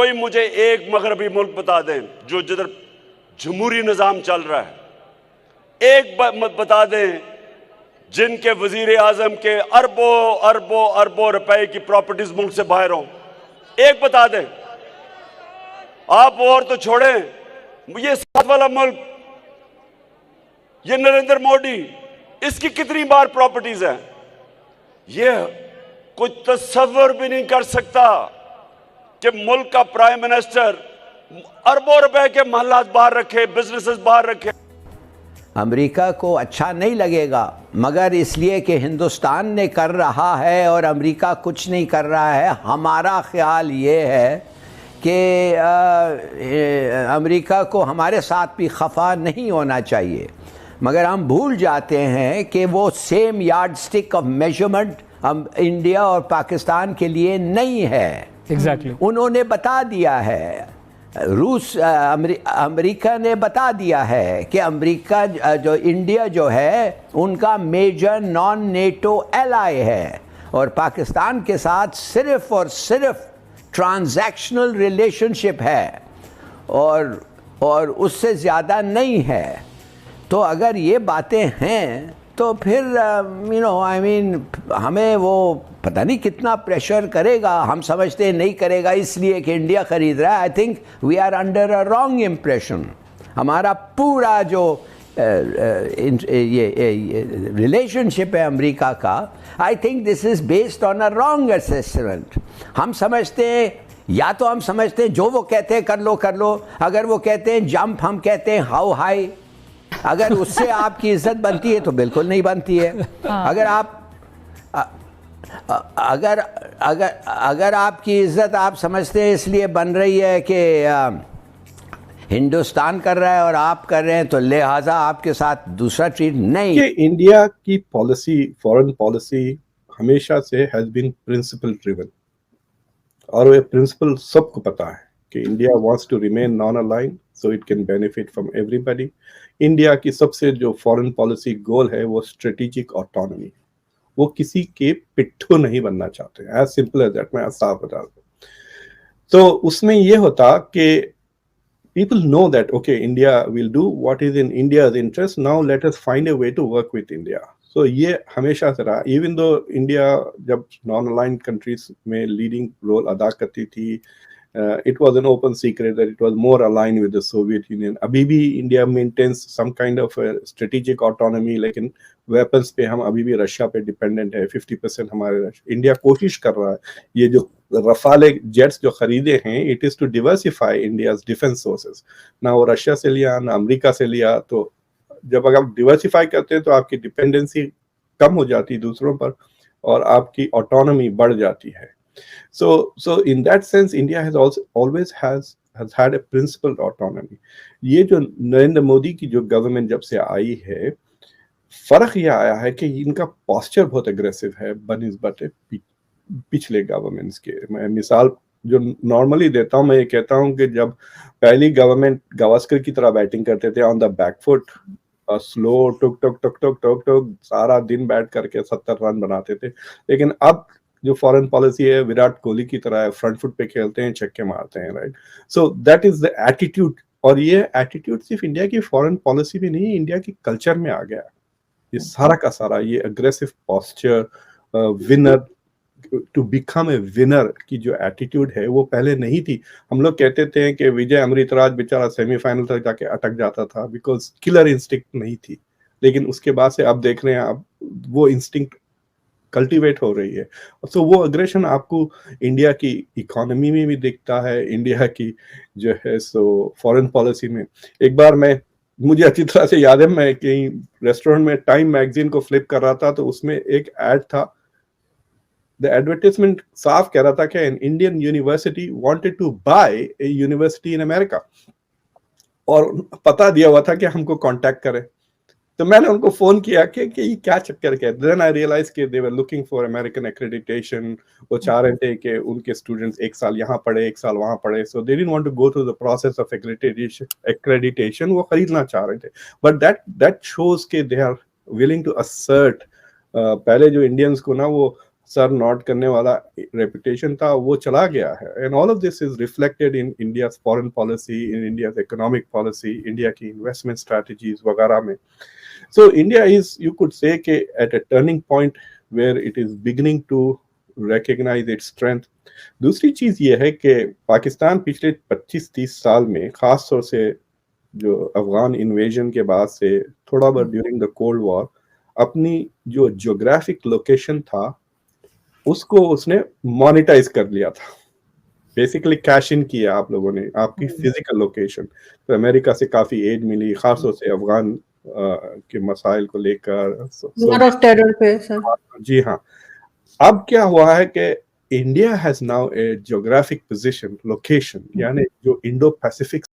کوئی مجھے ایک مغربی ملک بتا دیں جو جدھر جمہوری نظام چل رہا ہے، ایک بتا دیں جن کے وزیر اعظم کے اربوں اربوں اربوں روپے کی پراپرٹیز ملک سے باہر ہوں، ایک بتا دیں. آپ اور تو چھوڑیں، یہ ساتھ والا ملک، یہ نریندر موڈی، اس کی کتنی بار پراپرٹیز ہیں. یہ کوئی تصور بھی نہیں کر سکتا کہ ملک کا پرائم منسٹر اربوں روپے کے محلات باہر رکھے، بزنسز باہر رکھے. امریکہ کو اچھا نہیں لگے گا، مگر اس لیے کہ ہندوستان نے کر رہا ہے اور امریکہ کچھ نہیں کر رہا ہے. ہمارا خیال یہ ہے کہ امریکہ کو ہمارے ساتھ بھی خفا نہیں ہونا چاہیے، مگر ہم بھول جاتے ہیں کہ وہ same yardstick of measurement India اور پاکستان کے لیے نہیں ہے. ایگزیکٹلی انہوں نے بتا دیا ہے، امریکہ نے بتا دیا ہے کہ امریکہ جو انڈیا جو ہے ان کا میجر نان نیٹو ایلائی ہے، اور پاکستان کے ساتھ صرف اور صرف ٹرانزیکشنل ریلیشن شپ ہے اور اس سے زیادہ نہیں ہے. تو اگر یہ باتیں ہیں تو پھر ہمیں وہ پتہ نہیں کتنا پریشر کرے گا. ہم سمجھتے نہیں کرے گا اس لیے کہ انڈیا خرید رہا ہے. I think we are under a wrong impression. ہمارا پورا جو یہ ریلیشن شپ ہے امریکہ کا، I think this is based on a wrong assessment. ہم سمجھتے ہیں، یا تو ہم سمجھتے ہیں جو وہ کہتے ہیں کر لو، اگر وہ کہتے ہیں جمپ، ہم کہتے ہیں ہاؤ ہائی. اگر اس سے آپ کی عزت بنتی ہے تو بالکل نہیں بنتی ہے. اگر آپ کی عزت آپ سمجھتے ہیں اس لیے بن رہی ہے کہ ہندوستان کر رہا ہے اور آپ کر رہے ہیں، تو لہٰذا آپ کے ساتھ دوسرا ٹریٹ نہیں. کہ انڈیا کی پالیسی، فورن پالیسی ہمیشہ سے ہیز بین پرنسپل ڈریون، اور وہ پرنسپل سب کو پتا ہے کہ India wants to remain non aligned so it can benefit from everybody. India کی سب سے جو فورن پالیسی گول ہے وہ اسٹریٹجک آٹونومی. وہ کسی کے پٹھو نہیں بننا چاہتے، ایز سمپل ایز دیٹ. میں صاف بتا دوں تو اس میں یہ ہوتا کہ people know that okay, India will do what is in India's interest, now let us find a way to work with India. So یہ ہمیشہ سے رہا. even though India جب non aligned countries میں leading role ادا کرتی تھی، it was an open secret that it was more aligned with the Soviet Union. ابھی بھی India maintains some kind of strategic autonomy، لیکن weapons پہ ہم ابھی بھی رشیا پہ ڈیپینڈنٹ ہے. 50% ہمارے انڈیا کوشش کر رہا ہے. یہ جو رفال جیٹس جو خریدے ہیں، it is to diversify India's defence sources. نہ وہ رشیا سے لیا نہ امریکہ سے لیا. تو جب اگر آپ ڈیورسیفائی کرتے ہیں تو آپ کی ڈیپینڈنسی کم ہو جاتی دوسروں پر، اور آپ کی آٹونومی بڑھ جاتی ہے. So in that sense, India has always had a principled autonomy. یہ جو نریندر مودی کی جو گورنمنٹ جب سے آئی ہے، فرق یہ آیا ہے کہ ان کا پاسچر بہت اگریسو ہے بنسبت پچھلے گورنمنٹس کے. میں مثال جو نارملی دیتا ہوں، میں یہ کہتا ہوں کہ جب پہلی گورنمنٹ گواسکر کی طرح بیٹنگ کرتے تھے آن دا بیک فٹ، سلو ٹک ٹک ٹک ٹک ٹک ٹک سارا دن بیٹھ کر کے 70 رن بناتے تھے. لیکن اب جو فورن پالیسی ہے وراٹ کوہلی کی طرح ہے، فرنٹ فٹ پہ کھیلتے ہیں، چھکے مارتے ہیں، right. So that is the attitude. اور یہ ایٹیٹیوڈ صرف انڈیا کی فورن پالیسی میں نہیں، انڈیا کی کلچر میں آ گیا. یہ سارا کا سارا یہ aggressive posture, winner to become a winner کی جو ایٹیٹیوڈ ہے وہ پہلے نہیں تھی. ہم لوگ کہتے تھے کہ وجے امرت راج بیچارہ سیمی فائنل تک جا کے اٹک جاتا تھا بیکاز کلر انسٹنکٹ نہیں تھی. لیکن اس کے بعد سے اب دیکھ رہے ہیں اب وہ انسٹنکٹ کلٹیویٹ ہو رہی ہے. تو وہ اگریشن آپ کو انڈیا کی اکانومی میں بھی دکھتا ہے، انڈیا کی جو ہے سو فورن پالیسی میں. ایک بار مجھے اچھی طرح سے یاد ہے، میں کہیں ریسٹورینٹ میں ٹائم میگزین کو فلپ کر رہا تھا تو اس میں ایک ایڈ تھا. دا ایڈورٹیزمنٹ صاف کہہ رہا تھا کہ an Indian university wanted to buy a university in America، اور پتا دیا ہوا تھا کہ ہم کو کانٹیکٹ کرے. تو میں نے ان کو فون کیا کہ یہ کیا چکر ہے. دین آئی ریئلائز کہ they were looking for American accreditation. وہ چاہ رہے تھے کہ ان کے اسٹوڈنٹس 1 سال یہاں پڑھے 1 سال وہاں پڑھے. So they didn't want to go through the process of accreditation. وہ خریدنا چاہ رہے تھے. But that shows کہ they are willing to assert. پہلے جو انڈینس کو نا وہ سر نوٹ کرنے والا ریپوٹیشن تھا وہ چلا گیا ہے. And all of this is reflected in India's foreign policy, in India's economic policy, India کی انویسٹمنٹ اسٹریٹجیز وغیرہ میں. So India is, you could say کہ at a turning point where it is beginning to recognise its strength. دوسری چیز یہ ہے کہ پاکستان پچھلے 25-30 سال میں, خاص طور سے جو افغان انویژن کے بعد سے تھوڑا بہت ڈیورنگ دا کولڈ وار, اپنی جو جیوگرافک لوکیشن تھا اس کو اس نے مانیٹائز کر لیا تھا. بیسیکلی کیش ان کیا آپ لوگوں نے آپ کی فزیکل لوکیشن. تو امریکہ سے کافی ایڈ ملی, خاص طور سے افغان کے مسائل کو لے کر. جی ہاں. اب کیا ہوا ہے کہ India has now a geographic position, location, یعنی جو انڈو پیسفک